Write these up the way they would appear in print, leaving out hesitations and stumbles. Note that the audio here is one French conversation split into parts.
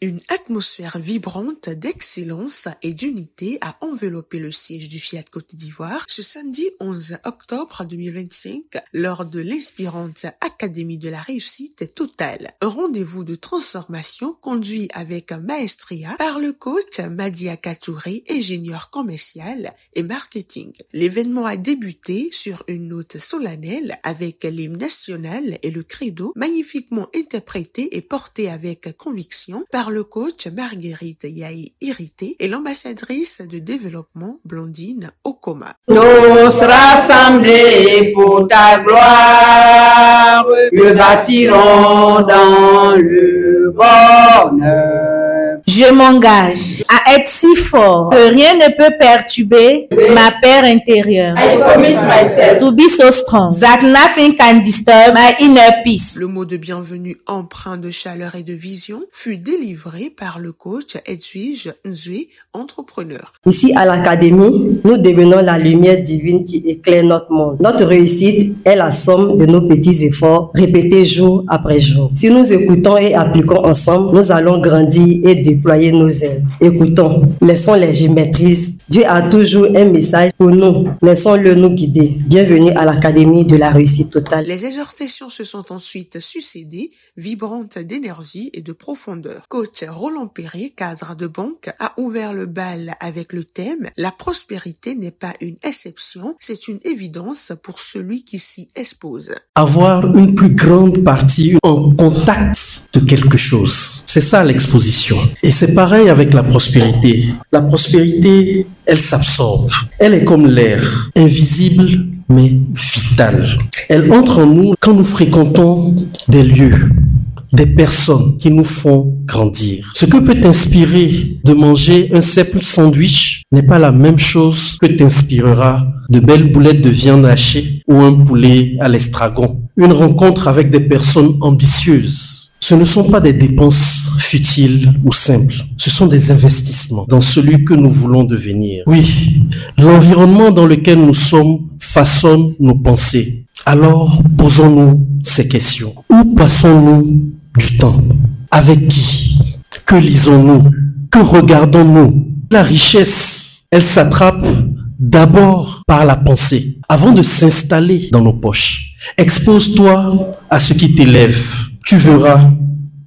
Une atmosphère vibrante d'excellence et d'unité a enveloppé le siège du Fiat Côte d'Ivoire ce samedi 11 octobre 2025 lors de l'inspirante Académie de la réussite totale. Un rendez-vous de transformation conduit avec maestria par le coach Madia Katouré, ingénieur commercial et marketing. L'événement a débuté sur une note solennelle avec l'hymne national et le credo magnifiquement interprété et porté avec conviction par le coach Marguerite Yahi Irité et l'ambassadrice de développement Blondine Okoma. Tous rassemblés pour ta gloire, nous bâtirons dans le bonheur. Je m'engage à être si fort que rien ne peut perturber ma paix intérieure. I commit myself To be so strong that nothing can disturb my inner peace. Le mot de bienvenue empreint de chaleur et de vision fut délivré par le coach Edwige Nzui, entrepreneur. Ici à l'Académie, nous devenons la lumière divine qui éclaire notre monde. Notre réussite est la somme de nos petits efforts répétés jour après jour. Si nous écoutons et appliquons ensemble, nous allons grandir et déployer nos ailes. Écoutons, laissons les géométries. Dieu a toujours un message pour nous. Laissons-le nous guider. Bienvenue à l'Académie de la réussite totale. Les exhortations se sont ensuite succédées, vibrantes d'énergie et de profondeur. Coach Roland Perret, cadre de banque, a ouvert le bal avec le thème « La prospérité n'est pas une exception, c'est une évidence pour celui qui s'y expose ». Avoir une plus grande partie en contact de quelque chose. C'est ça l'exposition. Et c'est pareil avec la prospérité. La prospérité, elle s'absorbe. Elle est comme l'air, invisible mais vitale. Elle entre en nous quand nous fréquentons des lieux, des personnes qui nous font grandir. Ce que peut t'inspirer de manger un simple sandwich n'est pas la même chose que t'inspirera de belles boulettes de viande hachée ou un poulet à l'estragon. Une rencontre avec des personnes ambitieuses. Ce ne sont pas des dépenses futiles ou simples. Ce sont des investissements dans celui que nous voulons devenir. Oui, l'environnement dans lequel nous sommes façonne nos pensées. Alors, posons-nous ces questions. Où passons-nous du temps? Avec qui? Que lisons-nous? Que regardons-nous? La richesse, elle s'attrape d'abord par la pensée, avant de s'installer dans nos poches. Expose-toi à ce qui t'élève. Tu verras,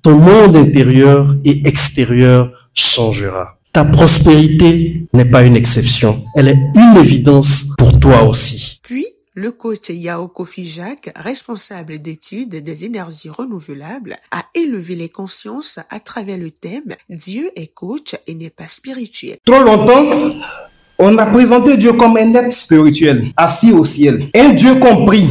ton monde intérieur et extérieur changera. Ta prospérité n'est pas une exception, elle est une évidence pour toi aussi. Puis, le coach Yao Kofi Jacques, responsable d'études des énergies renouvelables, a élevé les consciences à travers le thème « Dieu est coach et n'est pas spirituel ». Trop longtemps, on a présenté Dieu comme un être spirituel, assis au ciel. Un Dieu qu'on prie,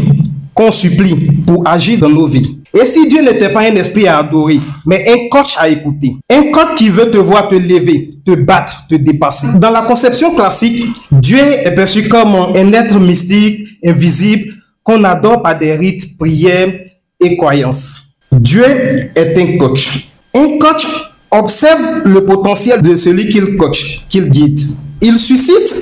qu'on supplie pour agir dans nos vies. Et si Dieu n'était pas un esprit à adorer, mais un coach à écouter, un coach qui veut te voir te lever, te battre, te dépasser. Dans la conception classique, Dieu est perçu comme un être mystique, invisible, qu'on adore par des rites, prières et croyances. Dieu est un coach. Un coach observe le potentiel de celui qu'il coach, qu'il guide. Il suscite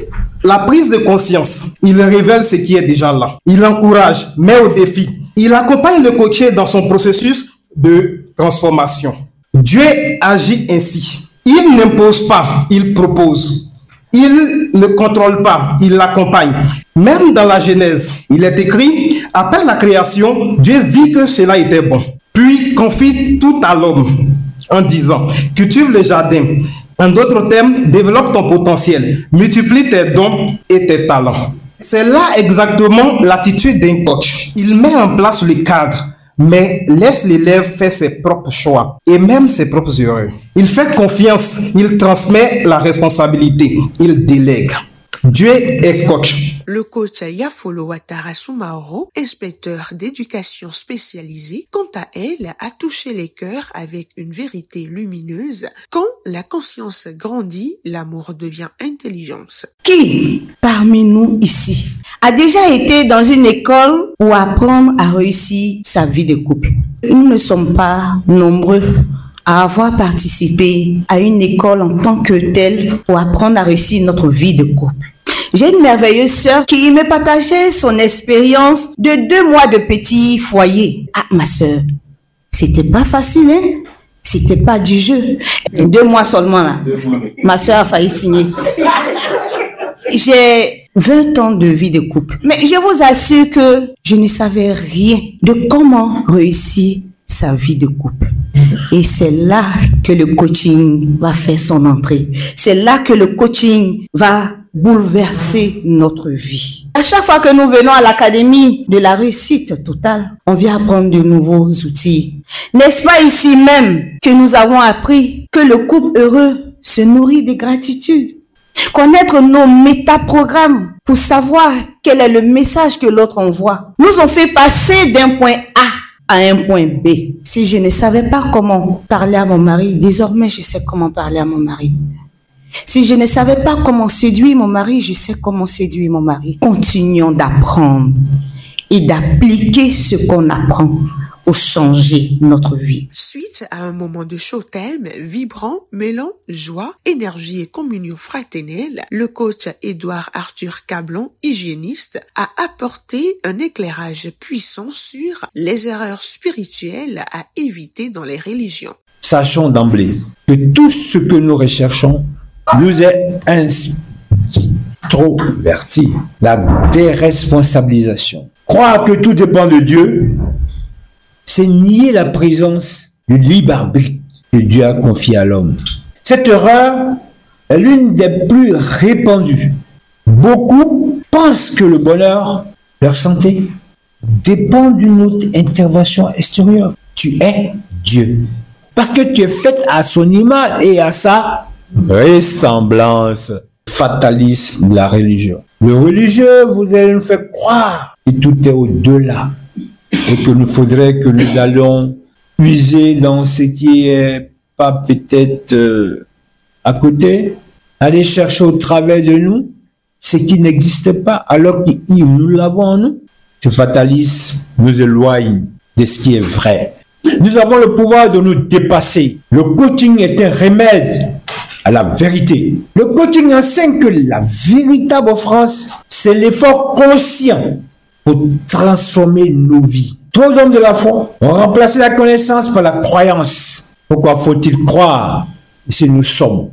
la prise de conscience. Il révèle ce qui est déjà là. Il encourage, met au défi. Il accompagne le coaché dans son processus de transformation. Dieu agit ainsi. Il n'impose pas, il propose. Il ne contrôle pas, il l'accompagne. Même dans la Genèse, il est écrit, après la création, Dieu vit que cela était bon. Puis confie tout à l'homme en disant, cultive le jardin. En d'autres termes, développe ton potentiel, multiplie tes dons et tes talents. C'est là exactement l'attitude d'un coach. Il met en place le cadre, mais laisse l'élève faire ses propres choix et même ses propres erreurs. Il fait confiance, il transmet la responsabilité, il délègue. Dieu est coach. Le coach Yafolo Ouattara Soumaoro, inspecteur d'éducation spécialisée, quant à elle, a touché les cœurs avec une vérité lumineuse. Quand la conscience grandit, l'amour devient intelligence. Qui, parmi nous ici, a déjà été dans une école pour apprendre à réussir sa vie de couple? Nous ne sommes pas nombreux à avoir participé à une école en tant que telle pour apprendre à réussir notre vie de couple. J'ai une merveilleuse sœur qui me partageait son expérience de 2 mois de petit foyer. Ah, ma sœur, c'était pas facile, hein? C'était pas du jeu. 2 mois seulement, là. Ma sœur a failli signer. J'ai 20 ans de vie de couple. Mais je vous assure que je ne savais rien de comment réussir sa vie de couple. Et c'est là que le coaching va faire son entrée. C'est là que le coaching va bouleverser notre vie. À chaque fois que nous venons à l'académie de la réussite totale, on vient apprendre de nouveaux outils. N'est-ce pas ici même que nous avons appris que le couple heureux se nourrit de gratitude? Connaître nos métaprogrammes pour savoir quel est le message que l'autre envoie nous ont fait passer d'un point A à un point B. Si je ne savais pas comment parler à mon mari, désormais je sais comment parler à mon mari. Si je ne savais pas comment séduire mon mari, je sais comment séduire mon mari. Continuons d'apprendre et d'appliquer ce qu'on apprend pour changer notre vie. Suite à un moment de show thème vibrant, mêlant joie, énergie et communion fraternelle, le coach Édouard Arthur Cablon, hygiéniste, a apporté un éclairage puissant sur les erreurs spirituelles à éviter dans les religions. Sachons d'emblée que tout ce que nous recherchons nous est introverti. La déresponsabilisation. Croire que tout dépend de Dieu, c'est nier la présence du libre arbitre que Dieu a confié à l'homme. Cette erreur est l'une des plus répandues. Beaucoup pensent que le bonheur, leur santé, dépend d'une autre intervention extérieure. Tu es Dieu. Parce que tu es fait à son image et à sa ressemblance. Fatalisme de la religion. Le religieux vous allez nous faire croire que tout est au-delà. Et que nous faudrait que nous allons puiser dans ce qui est pas peut-être à côté, aller chercher au travers de nous ce qui n'existe pas, alors que nous l'avons en nous. Ce fatalisme nous éloigne de ce qui est vrai. Nous avons le pouvoir de nous dépasser. Le coaching est un remède à la vérité. Le coaching enseigne que la véritable offrance, c'est l'effort conscient pour transformer nos vies. Trop d'hommes de la foi ont remplacé la connaissance par la croyance. Pourquoi faut-il croire si nous sommes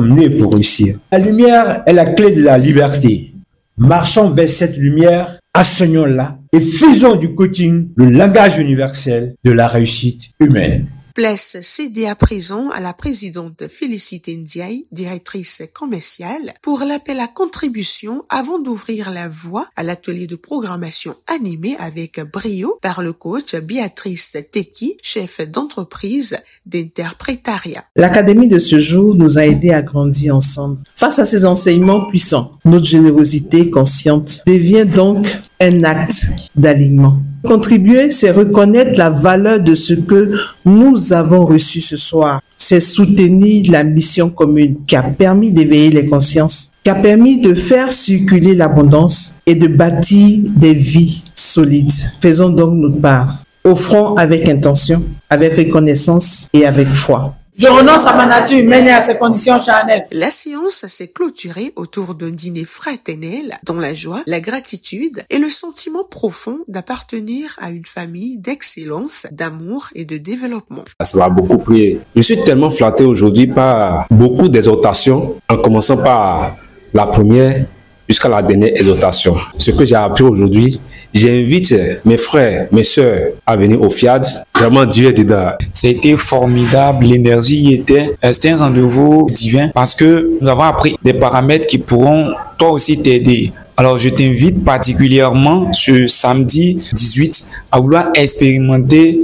nés pour réussir? La lumière est la clé de la liberté. Marchons vers cette lumière, enseignons-la et faisons du coaching le langage universel de la réussite humaine. Place cédée à présent à la présidente Félicité Ndiaye, directrice commerciale, pour l'appel à contribution avant d'ouvrir la voie à l'atelier de programmation animé avec brio par le coach Béatrice Teki, chef d'entreprise d'interprétariat. L'académie de ce jour nous a aidés à grandir ensemble. Face à ces enseignements puissants, notre générosité consciente devient donc un acte d'alignement. Contribuer, c'est reconnaître la valeur de ce que nous avons reçu ce soir. C'est soutenir la mission commune qui a permis d'éveiller les consciences, qui a permis de faire circuler l'abondance et de bâtir des vies solides. Faisons donc notre part. Offrons avec intention, avec reconnaissance et avec foi. Je renonce à ma nature humaine et à ses conditions charnelles. La séance s'est clôturée autour d'un dîner fraternel dont la joie, la gratitude et le sentiment profond d'appartenir à une famille d'excellence, d'amour et de développement. Ça va beaucoup prier. Je suis tellement flatté aujourd'hui par beaucoup d'exhortations, en commençant par la première jusqu'à la dernière exhortation. Ce que j'ai appris aujourd'hui, j'invite mes frères, mes sœurs à venir au FIAD. Vraiment, Dieu est dedans. C'était formidable, l'énergie y était. C'était un rendez-vous divin parce que nous avons appris des paramètres qui pourront toi aussi t'aider. Alors, je t'invite particulièrement ce samedi 18 à vouloir expérimenter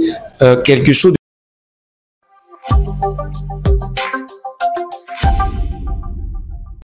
quelque chose